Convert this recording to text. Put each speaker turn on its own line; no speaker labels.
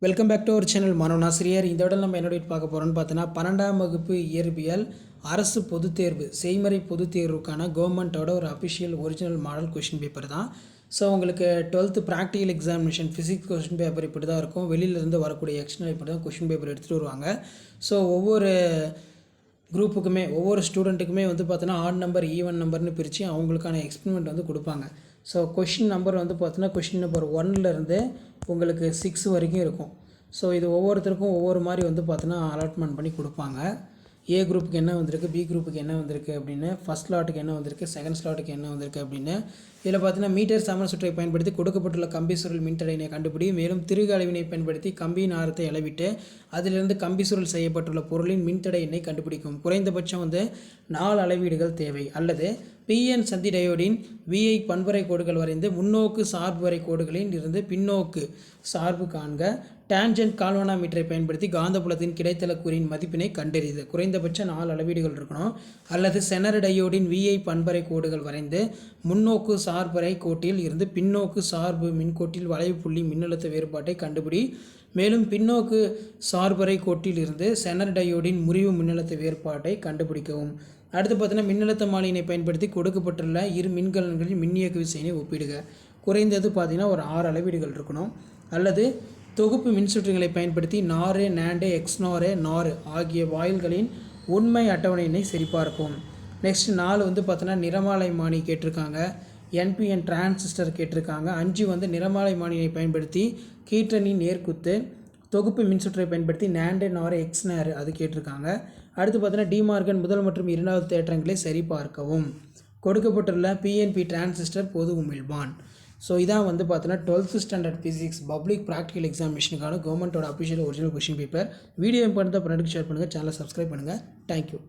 Welcome back to our channel மாணவன் ஆசிரியர். இந்த விட நம்ம என்னோட பார்க்க போகிறோம்னு பார்த்தோன்னா 12ஆம் வகுப்பு இயற்பியல் அரசு பொதுத் தேர்வு செய்முறை பொதுத் தேர்வுக்கான கவர்மெண்ட்டோட ஒரு official original model question paper தான். ஸோ உங்களுக்கு 12th practical examination physics question paper இப்படி தான் இருக்கும். வெளியிலேருந்து வரக்கூடிய எக்ஸ்டர்னல் இப்படி தான் கொஷின் பேப்பர் எடுத்துகிட்டு வருவாங்க. ஸோ ஒவ்வொரு குரூப்புக்குமே ஒவ்வொரு ஸ்டூடெண்ட்டுக்குமே வந்து பார்த்தோன்னா ஆட் நம்பர் ஈவன் நம்பர்னு பிரித்து அவங்களுக்கான எக்ஸ்பெரிமெண்ட் வந்து கொடுப்பாங்க. ஸோ கொஷின் நம்பர் வந்து பார்த்தோன்னா கொஷின் நம்பர் 1லேருந்து உங்களுக்கு 6 வரைக்கும் இருக்கும். ஸோ இது ஒவ்வொருத்தருக்கும் ஒவ்வொரு மாதிரி வந்து பார்த்தோன்னா அலாட்மெண்ட் பண்ணி கொடுப்பாங்க. ஏ குரூப்புக்கு என்ன வந்திருக்கு, பி குரூப்புக்கு என்ன வந்திருக்கு அப்படின்னு, ஃபஸ்ட் ஸ்லாட்டுக்கு என்ன வந்திருக்கு, செகண்ட் ஸ்லாட்டுக்கு என்ன வந்திருக்கு அப்படின்னு. இதில் பார்த்தீங்கன்னா மீட்டர் சமன் சுற்றை பயன்படுத்தி கொடுக்கப்பட்டுள்ள கம்பி சுருள் மின்தடையினை கண்டுபிடி. மேலும் திருகு அளவினை பயன்படுத்தி கம்பியின் ஆரத்தை அளவிட்டு அதிலிருந்து கம்பி சுருள் செய்யப்பட்டுள்ள பொருளின் மின்தடை எண்ணை கண்டுபிடிக்கும். குறைந்தபட்சம் வந்து 4 அளவீடுகள் தேவை. அல்லது பிஎன் சந்தி டயோடின் விஐ பண்புரை கோடுகள் வரைந்து முன்னோக்கு சார்பு வரை கோடுகளில் இருந்து பின்னோக்கு சார்பு காண்க. டான்ஜென்ட் கால்வனாமீட்டரை பயன்படுத்தி காந்தப்புலத்தின் கிடைத்தல கூறின் மதிப்பினை கண்டறிது. குறைந்தபட்சம் 4 அளவீடுகள் இருக்கணும். அல்லது செனர் டயோடின் விஐ பண்பரை கோடுகள் வரைந்து முன்னோக்கு சார்பரை கோட்டில் இருந்து பின்னோக்கு சார்பு மின்கோட்டில் வளைவு புள்ளி மின்னழுத்த வேறுபாட்டை கண்டுபிடி. மேலும் பின்னோக்கு சார்பரை கோட்டில் இருந்து செனர் டயோடின் முறிவு மின்னழுத்த வேறுபாட்டை கண்டுபிடிக்கவும். அடுத்து பார்த்தீங்கன்னா மின்னழுத்த மானியினை பயன்படுத்தி கொடுக்கப்பட்டுள்ள இரு மின்கலன்களின் மின்னியக்கு விசையினை ஒப்பிடுக. குறைந்தது பார்த்தீங்கன்னா ஒரு 6 அளவீடுகள் இருக்கணும். அல்லது தொகுப்பு மின்சுற்றுகளை பயன்படுத்தி நாரு, நாண்டு, எக்ஸ்நாரு, நாரு ஆகிய வாயில்களின் உண்மை அட்டவணையினை சரிபார்ப்போம். நெக்ஸ்ட் 4 வந்து பார்த்தோன்னா நிறமாலை மானி கேட்டிருக்காங்க. என்பிஎன் டிரான்சிஸ்டர் கேட்டிருக்காங்க. 5 வந்து நிறமாலை மானியை பயன்படுத்தி கீற்றணின் நேர்குத்து. தொகுப்பு மின்சுற்றை பயன்படுத்தி நாண்டு, நாரு, எக்ஸ்நாரு அது கேட்டிருக்காங்க. அடுத்து பார்த்தீங்கன்னா டிமார்கன் முதல் மற்றும் 2வது தேற்றங்களை சரிபார்க்கவும். கொடுக்கப்பட்டுள்ள பிஎன்பி டிரான்சிஸ்டர் பொது உமிழ்வான். ஸோ இதான் வந்து பார்த்தீங்கன்னா 12th standard physics public practical எக்ஸாமினேஷனுக்கான கவர்மெண்ட்டோட official original question paper. Video important ஃப்ரெண்டுக்கு ஷேர் பண்ணுங்கள். சேனலை சப்ஸ்கிரைப் பண்ணுங்கள். தேங்க்யூ.